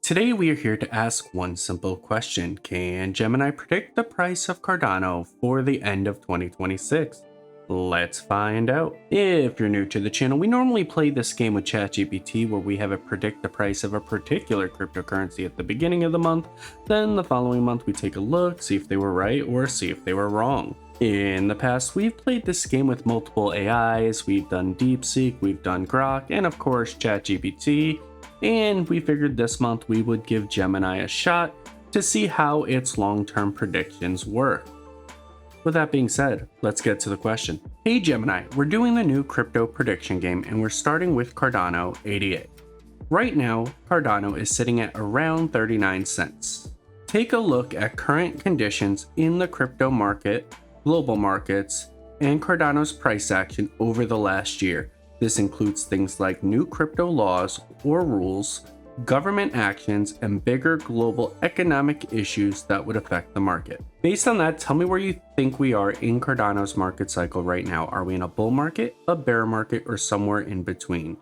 Today we are here to ask one simple question. Can Gemini predict the price of Cardano for the end of 2026? Let's find out. If you're new to the channel, we normally play this game with ChatGPT where we have it predict the price of a particular cryptocurrency at the beginning of the month. Then the following month we take a look, see if they were right or see if they were wrong. In the past, we've played this game with multiple AIs. We've done DeepSeek, we've done Grok, and of course ChatGPT. And we figured this month we would give Gemini a shot to see how its long-term predictions work. With that being said, let's get to the question. Hey Gemini, we're doing the new crypto prediction game and we're starting with Cardano 88. Right now, Cardano is sitting at around 39 cents. Take a look at current conditions in the crypto market, global markets, and Cardano's price action over the last year. This includes things like new crypto laws or rules, government actions, and bigger global economic issues that would affect the market. Based on that, tell me where you think we are in Cardano's market cycle right now. Are we in a bull market, a bear market, or somewhere in between?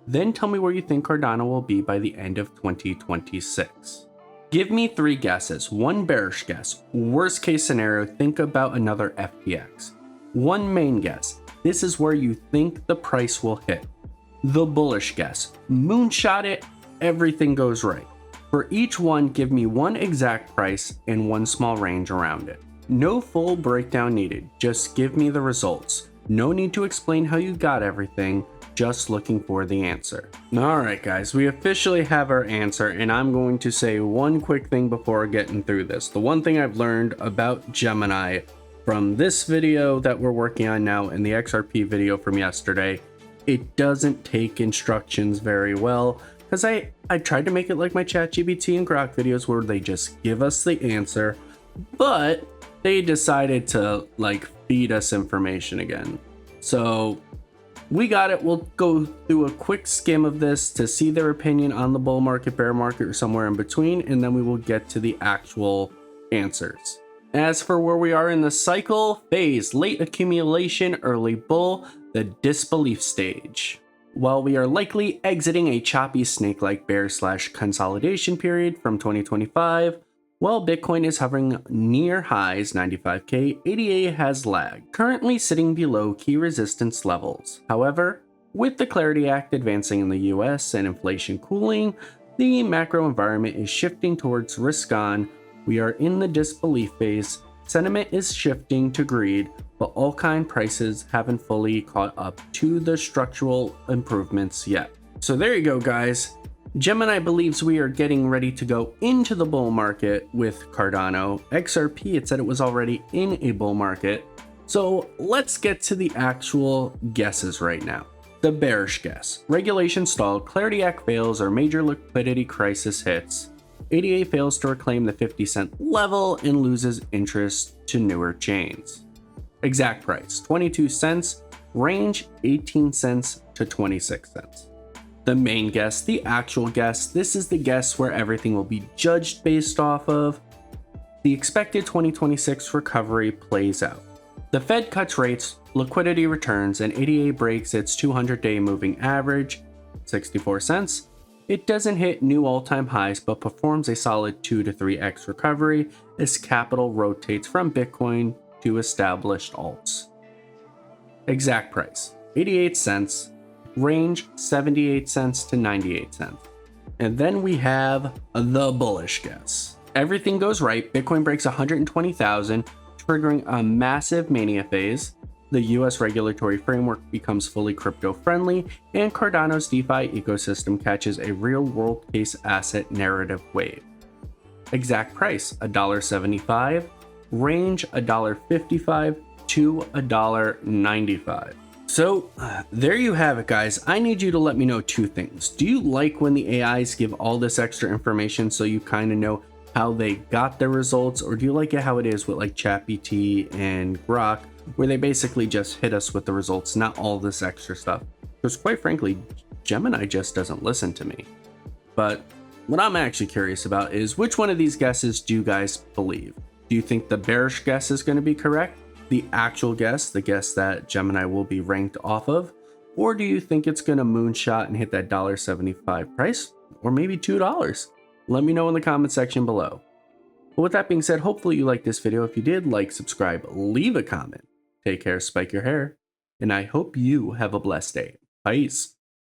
Then tell me where you think Cardano will be by the end of 2026. Give me 3 guesses. 1 bearish guess. Worst case scenario, think about another FTX. 1 main guess. This is where you think the price will hit. The bullish guess. Moonshot it, everything goes right. For each one, give me 1 exact price and 1 small range around it. No full breakdown needed, just give me the results. No need to explain how you got everything, just looking for the answer. Alright guys, we officially have our answer, and I'm going to say one quick thing before getting through this. The one thing I've learned about Gemini from this video that we're working on now and the XRP video from yesterday, it doesn't take instructions very well. Because I tried to make it like my ChatGPT and Grok videos where they just give us the answer, but they decided to like feed us information again. So we got it. We'll go through a quick skim of this to see their opinion on the bull market, bear market, or somewhere in between, and then we will get to the actual answers. As for where we are in the cycle, phase, late accumulation, early bull, the disbelief stage. While we are likely exiting a choppy snake-like bear/consolidation period from 2025, while Bitcoin is hovering near highs 95k, ADA has lagged, currently sitting below key resistance levels. However, with the Clarity Act advancing in the US and inflation cooling, the macro environment is shifting towards risk on. We are in the disbelief phase. Sentiment is shifting to greed, but altcoin prices haven't fully caught up to the structural improvements yet. So there you go, guys. Gemini believes we are getting ready to go into the bull market with Cardano. XRP, it said it was already in a bull market. So let's get to the actual guesses right now. The bearish guess. Regulation stalled, Clarity Act fails, or major liquidity crisis hits. ADA fails to reclaim the 50-cent level and loses interest to newer chains. Exact price, 22 cents, range 18 cents to 26 cents. The main guess, the actual guess, this is the guess where everything will be judged based off of. The expected 2026 recovery plays out. The Fed cuts rates, liquidity returns, and ADA breaks its 200-day moving average, 64 cents. It doesn't hit new all-time highs, but performs a solid 2 to 3x recovery as capital rotates from Bitcoin to established alts. Exact price, 88 cents, range 78 cents to 98 cents. And then we have the bullish guess. Everything goes right, Bitcoin breaks 120,000, triggering a massive mania phase. The US regulatory framework becomes fully crypto-friendly, and Cardano's DeFi ecosystem catches a real-world case asset narrative wave. Exact price, $1.75, range $1.55 to $1.95. So there you have it, guys. I need you to let me know 2 things. Do you like when the AIs give all this extra information so you kind of know how they got their results, or do you like it how it is with like ChatGPT and Grok, where they basically just hit us with the results, not all this extra stuff? Because quite frankly, Gemini just doesn't listen to me. But what I'm actually curious about is which one of these guesses do you guys believe? Do you think the bearish guess is going to be correct? The actual guess, the guess that Gemini will be ranked off of? Or do you think it's going to moonshot and hit that $1.75 price? Or maybe $2? Let me know in the comment section below. But with that being said, hopefully you liked this video. If you did, like, subscribe, leave a comment. Take care, spike your hair, and I hope you have a blessed day. Peace.